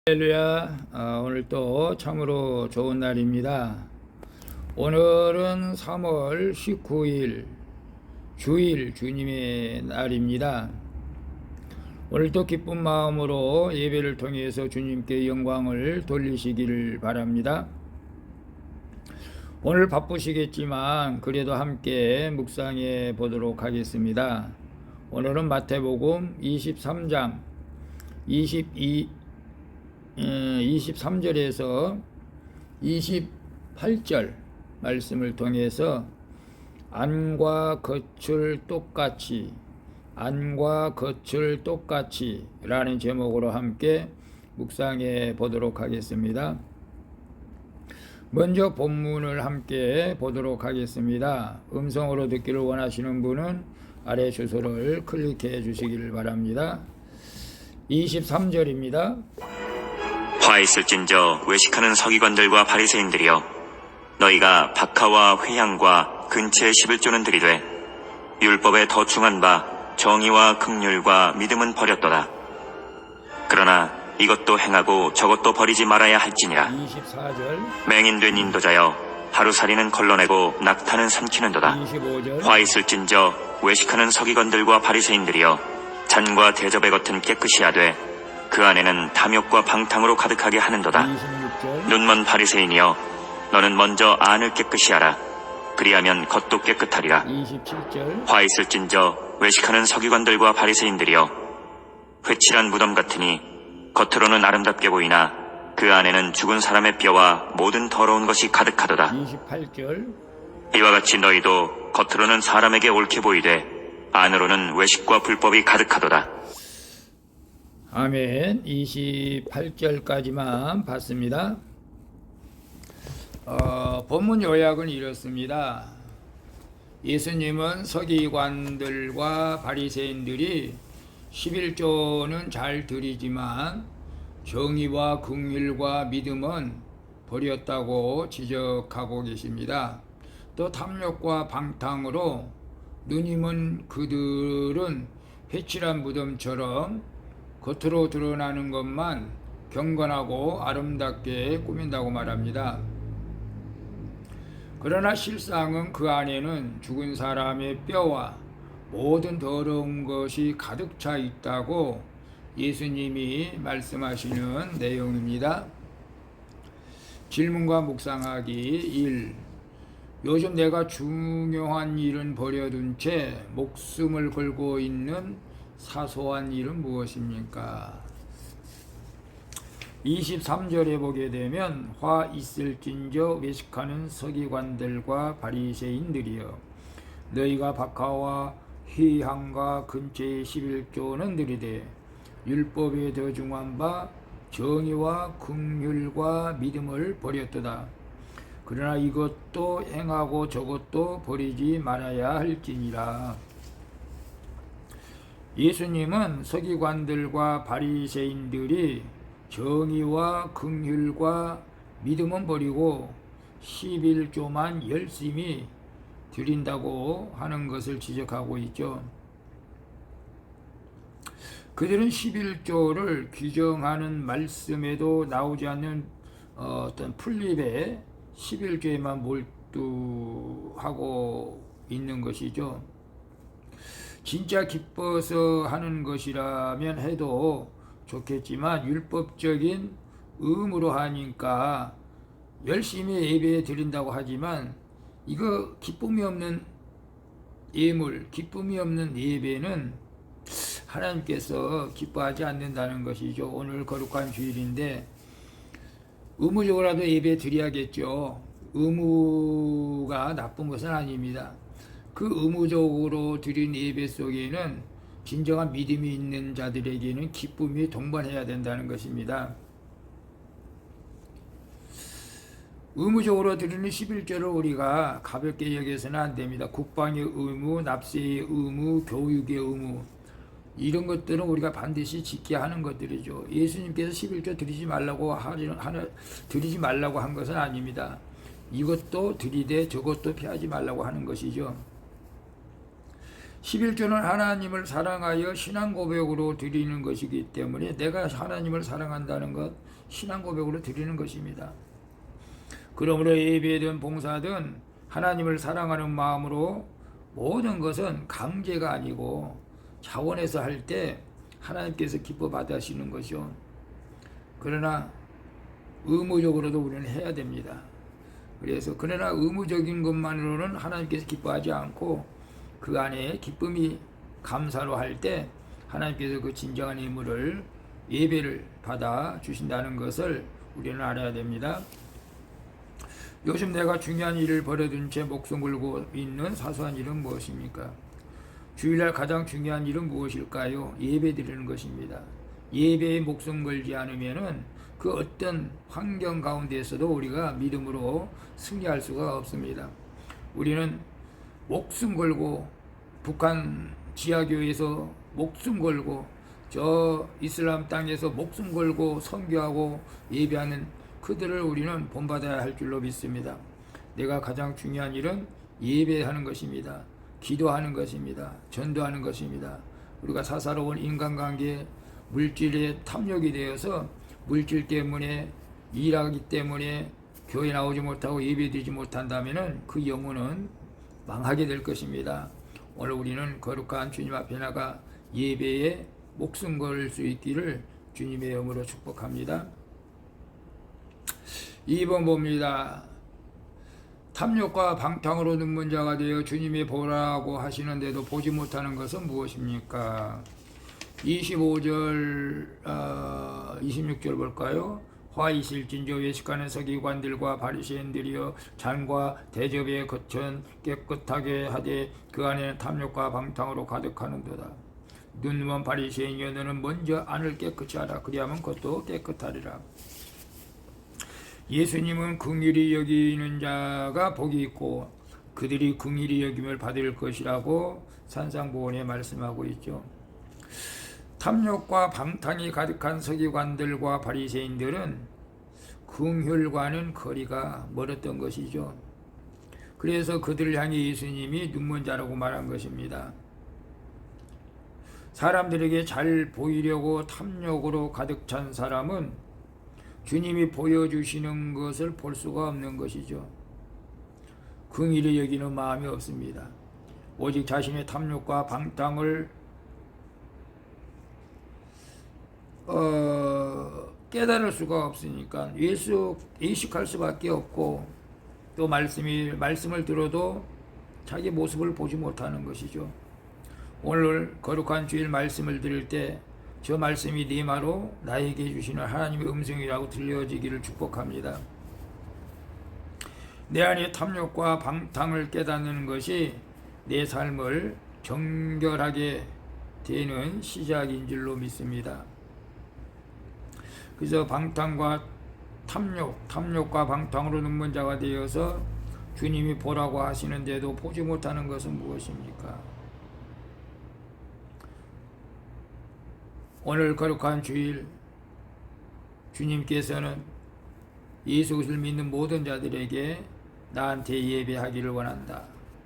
할렐루야. 오늘 또 참으로 좋은 날입니다. 오늘은 3월 19일 주일 주님의 날입니다. 오늘도 기쁜 마음으로 예배를 통해서 주님께 영광을 돌리시기를 바랍니다. 오늘 바쁘시겠지만 그래도 함께 묵상해 보도록 하겠습니다. 오늘은 마태복음 23장 23절에서 28절 말씀을 통해서 안과 겉을 똑같이 라는 제목으로 함께 묵상해 보도록 하겠습니다. 먼저 본문을 함께 보도록 하겠습니다. 음성으로 듣기를 원하시는 분은 아래 주소를 클릭해 주시기를 바랍니다. 23절입니다. 화 있을진저 외식하는 서기관들과 바리새인들이여, 너희가 박하와 회향과 근체의 11조는 들이되 율법에 더 중한 바 정의와 긍휼과 믿음은 버렸도다. 그러나 이것도 행하고 저것도 버리지 말아야 할지니라. 24절. 맹인된 인도자여, 하루살이는 걸러내고 낙타는 삼키는도다. 25절. 화 있을진저 외식하는 서기관들과 바리새인들이여, 잔과 대접의 겉은 깨끗이 하되 그 안에는 탐욕과 방탕으로 가득하게 하는도다. 26절. 눈먼 바리새인이여, 너는 먼저 안을 깨끗이 하라. 그리하면 겉도 깨끗하리라. 27절. 화 있을진저 외식하는 서기관들과 바리새인들이여, 회칠한 무덤 같으니 겉으로는 아름답게 보이나 그 안에는 죽은 사람의 뼈와 모든 더러운 것이 가득하도다. 28절. 이와 같이 너희도 겉으로는 사람에게 옳게 보이되 안으로는 외식과 불법이 가득하도다. 아멘. 28절까지만 봤습니다. 본문 요약은 이렇습니다. 예수님은 서기관들과 바리새인들이 11조는 잘 드리지만 정의와 긍휼과 믿음은 버렸다고 지적하고 계십니다. 또 탐욕과 방탕으로 누님은 그들은 회칠한 무덤처럼 겉으로 드러나는 것만 경건하고 아름답게 꾸민다고 말합니다. 그러나 실상은 그 안에는 죽은 사람의 뼈와 모든 더러운 것이 가득 차 있다고 예수님이 말씀하시는 내용입니다. 질문과 묵상하기 1. 요즘 내가 중요한 일은 버려둔 채 목숨을 걸고 있는 사소한 일은 무엇입니까? 23절에 보게 되면 화 있을진저 외식하는 서기관들과 바리새인들이여, 너희가 박하와 회향과 근체의 11조는 들이되 율법에 더 중한 바 정의와 긍휼과 믿음을 버렸도다. 그러나 이것도 행하고 저것도 버리지 말아야 할지니라. 예수님은 서기관들과 바리새인들이 정의와 긍휼과 믿음은 버리고 11조만 열심히 드린다고 하는 것을 지적하고 있죠. 그들은 11조를 규정하는 말씀에도 나오지 않는 어떤 풀립에 11조에만 몰두하고 있는 것이죠. 진짜 기뻐서 하는 것이라면 해도 좋겠지만 율법적인 의무로 하니까 열심히 예배 드린다고 하지만 이거 기쁨이 없는 예물, 기쁨이 없는 예배는 하나님께서 기뻐하지 않는다는 것이죠. 오늘 거룩한 주일인데 의무적으로라도 예배 드려야겠죠. 의무가 나쁜 것은 아닙니다. 그 의무적으로 드린 예배 속에는 진정한 믿음이 있는 자들에게는 기쁨이 동반해야 된다는 것입니다. 의무적으로 드리는 11조를 우리가 가볍게 여겨서는 안 됩니다. 국방의 의무, 납세의 의무, 교육의 의무, 이런 것들은 우리가 반드시 지켜야 하는 것들이죠. 예수님께서 11조 드리지 말라고 한 것은 아닙니다. 이것도 드리되 저것도 피하지 말라고 하는 것이죠. 11조는 하나님을 사랑하여 신앙 고백으로 드리는 것이기 때문에 내가 하나님을 사랑한다는 것 신앙 고백으로 드리는 것입니다. 그러므로 예배든 봉사든 하나님을 사랑하는 마음으로 모든 것은 강제가 아니고 자원해서 할 때 하나님께서 기뻐 받으시는 것이요. 그러나 의무적으로도 우리는 해야 됩니다. 그래서 그러나 의무적인 것만으로는 하나님께서 기뻐하지 않고 그 안에 기쁨이 감사로 할 때 하나님께서 그 진정한 의무를 예배를 받아 주신다는 것을 우리는 알아야 됩니다. 요즘 내가 중요한 일을 버려둔 채 목숨 걸고 있는 사소한 일은 무엇입니까? 주일날 가장 중요한 일은 무엇일까요? 예배 드리는 것입니다. 예배에 목숨 걸지 않으면은 그 어떤 환경 가운데에서도 우리가 믿음으로 승리할 수가 없습니다. 우리는 목숨 걸고 북한 지하교회에서 목숨 걸고 저 이슬람 땅에서 목숨 걸고 선교하고 예배하는 그들을 우리는 본받아야 할 줄로 믿습니다. 내가 가장 중요한 일은 예배하는 것입니다. 기도하는 것입니다. 전도하는 것입니다. 우리가 사사로운 인간관계 물질에 탐욕이 되어서 물질 때문에 일하기 때문에 교회 나오지 못하고 예배드리지 못한다면 그 영혼은 망하게 될 것입니다. 오늘 우리는 거룩한 주님 앞에 나가 예배에 목숨 걸 수 있기를 주님의 이름으로 축복합니다. 2번 봅니다. 탐욕과 방탕으로 눈먼 자가 되어 주님이 보라고 하시는데도 보지 못하는 것은 무엇입니까? 25절 26절 볼까요? 화 있을진저 외식하는 서기관들과 바리새인들이여 잔과 대접의 겉은 깨끗하게 하되 그 안에는 탐욕과 방탕으로 가득하는도다. 눈먼 바리새인이여 너는 먼저 안을 깨끗이 하라. 그리하면 겉도 깨끗하리라. 예수님은 긍휼히 여기는 자가 복이 있고 그들이 긍휼히 여김을 받을 것이라고 산상보훈에 말씀하고 있죠. 탐욕과 방탕이 가득한 서기관들과 바리새인들은 긍휼과는 거리가 멀었던 것이죠. 그래서 그들을 향해 예수님이 눈먼 자라고 말한 것입니다. 사람들에게 잘 보이려고 탐욕으로 가득 찬 사람은 주님이 보여주시는 것을 볼 수가 없는 것이죠. 긍휼히 여기는 마음이 없습니다. 오직 자신의 탐욕과 방탕을 깨달을 수가 없으니까 예식할 수밖에 없고 또 말씀을 들어도 자기 모습을 보지 못하는 것이죠. 오늘 거룩한 주일 말씀을 들을 때 저 말씀이 네마로 나에게 주시는 하나님의 음성이라고 들려지기를 축복합니다. 내 안에 탐욕과 방탕을 깨닫는 것이 내 삶을 정결하게 되는 시작인 줄로 믿습니다. 그래서 방탕과 탐욕과 방탕으로 눈먼 자가 되어서 주님이 보라고 하시는데도 보지 못하는 것은 무엇입니까? 오늘 거룩한 주일 주님께서는 예수 그리스도를 믿는 모든 자들에게 나한테 예배하기를 원한다.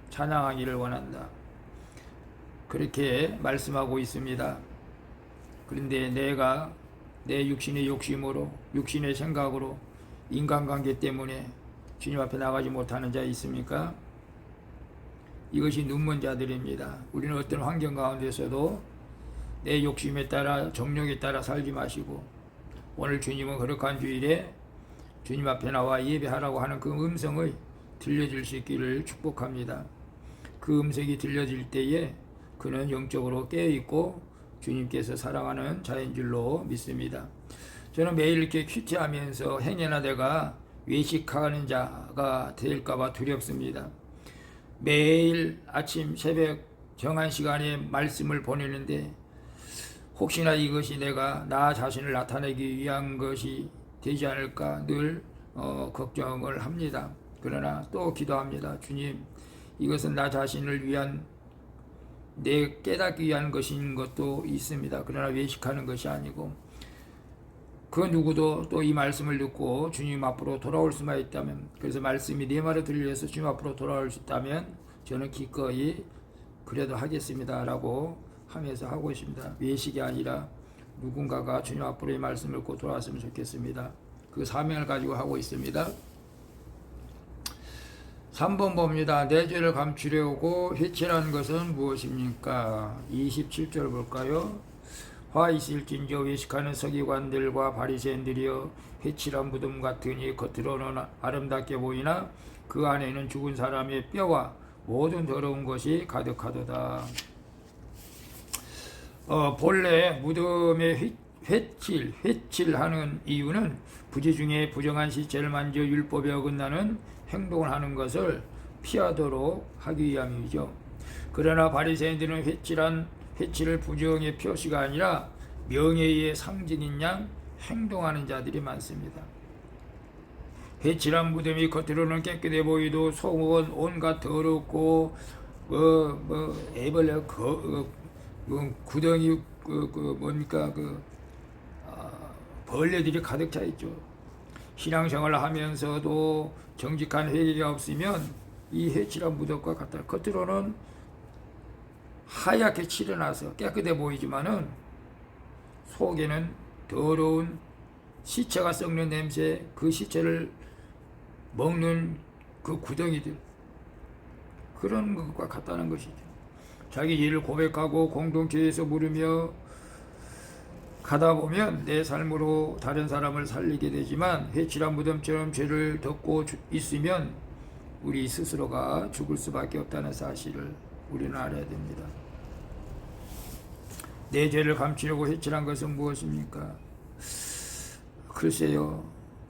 찬양하기를 원한다. 그렇게 말씀하고 있습니다. 그런데 내가 내 육신의 욕심으로 육신의 생각으로 인간관계 때문에 주님 앞에 나가지 못하는 자 있습니까? 이것이 눈먼 자들입니다. 우리는 어떤 환경 가운데서도 내 욕심에 따라 정욕에 따라 살지 마시고 오늘 주님은 거룩한 주일에 주님 앞에 나와 예배하라고 하는 그 음성을 들려줄 수 있기를 축복합니다. 그 음성이 들려질 때에 그는 영적으로 깨어있고 주님께서 사랑하는 자인 줄로 믿습니다. 저는 매일 이렇게 큐티하면서 행여나 내가 외식하는 자가 될까봐 두렵습니다. 매일 아침 새벽 정한 시간에 말씀을 보내는데 혹시나 이것이 내가 나 자신을 나타내기 위한 것이 되지 않을까 늘 걱정을 합니다. 그러나 또 기도합니다. 주님, 이것은 나 자신을 위한 내 깨닫기 위한 것인 것도 있습니다. 그러나 외식하는 것이 아니고 그 누구도 또 이 말씀을 듣고 주님 앞으로 돌아올 수만 있다면 그래서 말씀이 내 말을 들려서 주님 앞으로 돌아올 수 있다면 저는 기꺼이 그래도 하겠습니다 라고 하면서 하고 있습니다. 외식이 아니라 누군가가 주님 앞으로 이 말씀을 듣고 돌아왔으면 좋겠습니다. 그 사명을 가지고 하고 있습니다. 3번 봅니다. 내 죄를 감추려고 회칠한 것은 무엇입니까? 27절 볼까요? 화 있을진저 외식하는 서기관들과 바리새인들이여 회칠한 무덤 같으니 겉으로는 아름답게 보이나 그 안에는 죽은 사람의 뼈와 모든 더러운 것이 가득하도다. 본래 무덤에 회칠하는 이유는 부지 중에 부정한 시체를 만져 율법에 어긋나는 행동을 하는 것을 피하도록 하기 위함이죠. 그러나 바리새인들은 회칠을 부정의 표시가 아니라 명예의 상징인 양 행동하는 자들이 많습니다. 회칠한 무덤이 겉으로는 깨끗해 보이도 속은 온갖 더럽고 애벌레 구덩이 벌레들이 가득 차 있죠. 신앙생활을 하면서도 정직한 회개가 없으면 이 회칠한 무덤과 같다. 겉으로는 하얗게 칠해놔서 깨끗해 보이지만은 속에는 더러운 시체가 썩는 냄새, 그 시체를 먹는 그 구덩이들, 그런 것과 같다는 것이죠. 자기 일을 고백하고 공동체에서 물으며 가다 보면 내 삶으로 다른 사람을 살리게 되지만 회칠한 무덤처럼 죄를 덮고 있으면 우리 스스로가 죽을 수밖에 없다는 사실을 우리는 알아야 됩니다. 내 죄를 감추려고 회칠한 것은 무엇입니까? 글쎄요,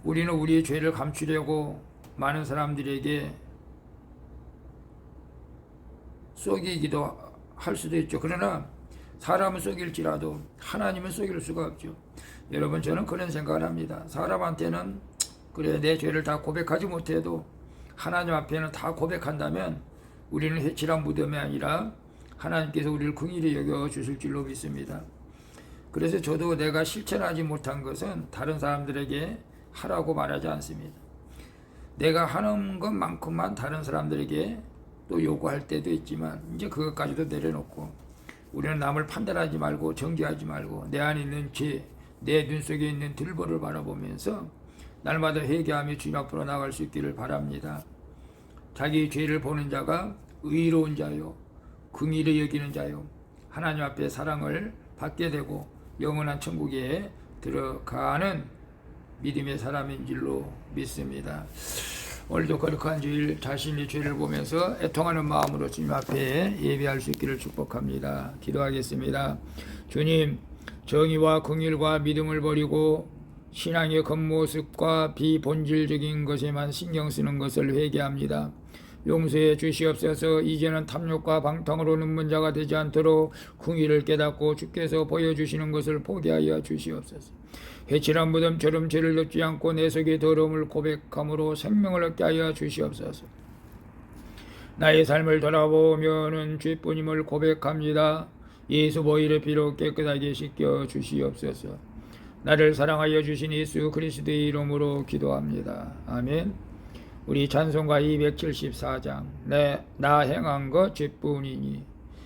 우리는 우리의 죄를 감추려고 많은 사람들에게 속이기도 할 수도 있죠. 그러나 사람은 속일지라도 하나님은 속일 수가 없죠. 여러분, 저는 그런 생각을 합니다. 사람한테는 그래 내 죄를 다 고백하지 못해도 하나님 앞에는 다 고백한다면 우리는 회칠한 무덤이 아니라 하나님께서 우리를 긍휼히 여겨 주실 줄로 믿습니다. 그래서 저도 내가 실천하지 못한 것은 다른 사람들에게 하라고 말하지 않습니다. 내가 하는 것만큼만 다른 사람들에게 또 요구할 때도 있지만 이제 그것까지도 내려놓고 우리는 남을 판단하지 말고 정죄하지 말고 내 안에 있는 죄, 내 눈 속에 있는 들보를 바라보면서 날마다 회개하며 주님 앞으로 나갈 수 있기를 바랍니다. 자기 죄를 보는 자가 의로운 자요, 긍휼히 여기는 자요, 하나님 앞에 사랑을 받게 되고 영원한 천국에 들어가는 믿음의 사람인 줄로 믿습니다. 오늘도 거룩한 주일 자신의 죄를 보면서 애통하는 마음으로 주님 앞에 예배할 수 있기를 축복합니다. 기도하겠습니다. 주님, 정의와 긍휼과 믿음을 버리고 신앙의 겉모습과 비본질적인 것에만 신경 쓰는 것을 회개합니다. 용서해 주시옵소서. 이제는 탐욕과 방탕으로 눈먼 자가 되지 않도록 긍휼을 깨닫고 주께서 보여주시는 것을 포기하여 주시옵소서. 회칠한 무덤처럼 죄를 덮지 않고 내 속의 더러움을 고백함으로 생명을 얻게 하여 주시옵소서. 나의 삶을 돌아보면은 죄뿐임을 고백합니다. 예수 보혈의 피로 깨끗하게 씻겨 주시옵소서. 나를 사랑하여 주신 예수 그리스도의 이름으로 기도합니다. 아멘. 우리 찬송가 274장 나 행한 것 죄뿐이니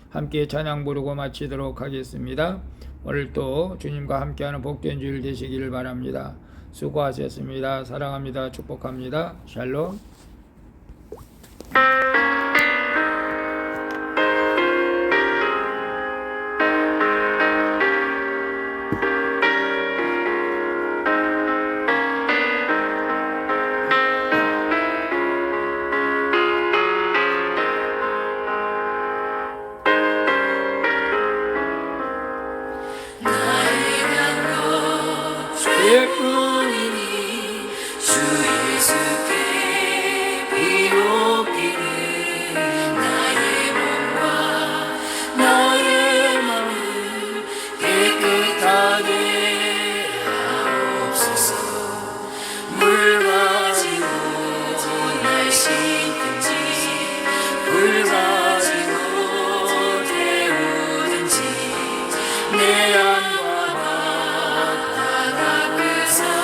함께 찬양 부르고 마치도록 하겠습니다. 오늘도 주님과 함께하는 복된 주일 되시기를 바랍니다. 수고하셨습니다. 사랑합니다. 축복합니다. 샬롬. 예쁘니 주 예수께 비옵기는 나의 몸과 나의 마음 깨끗하게 하옵소서. 물 가지고 날 씻든지 물 가지고 태우든지 내 안과 바다 그 사이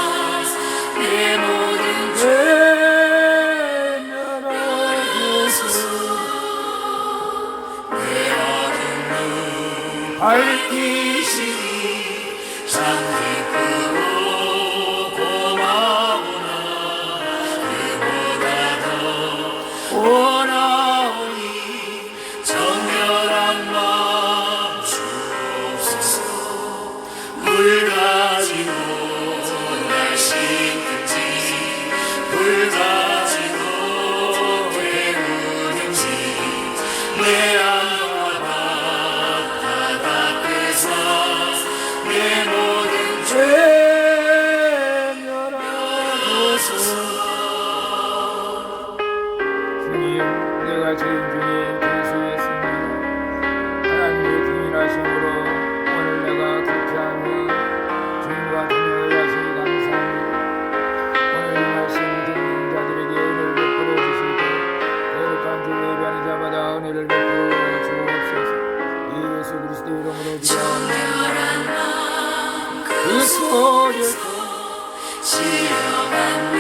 시험한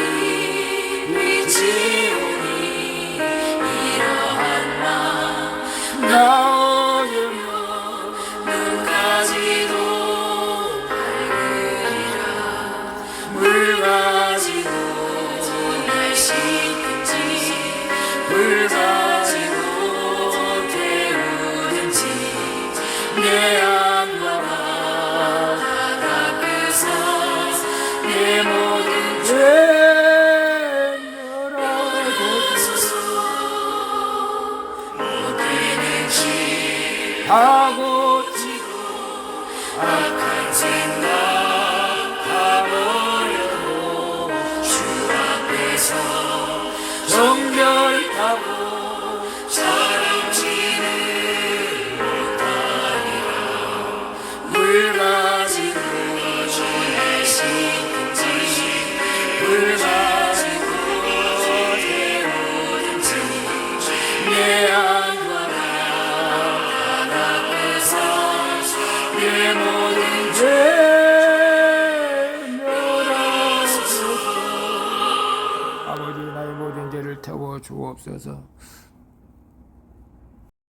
믿지오니 이러한 마 나오면 눈까지도 밝으리라 물 가지고 날 씻든지 물 가지고 태우든지 내 안과 바다 닦으사 내 모든 죄 죄멸하소서. 못되는 길 하고 악한 생각 다 버려도 주 앞에서 정결하고 자랑치는 못하리라 물 가지고 날 씻든지 물 가지고 태우든지 내 안과 바다 닦으사 내 모든 죄 아버지 나의 모든 죄를 태워 주옵소서.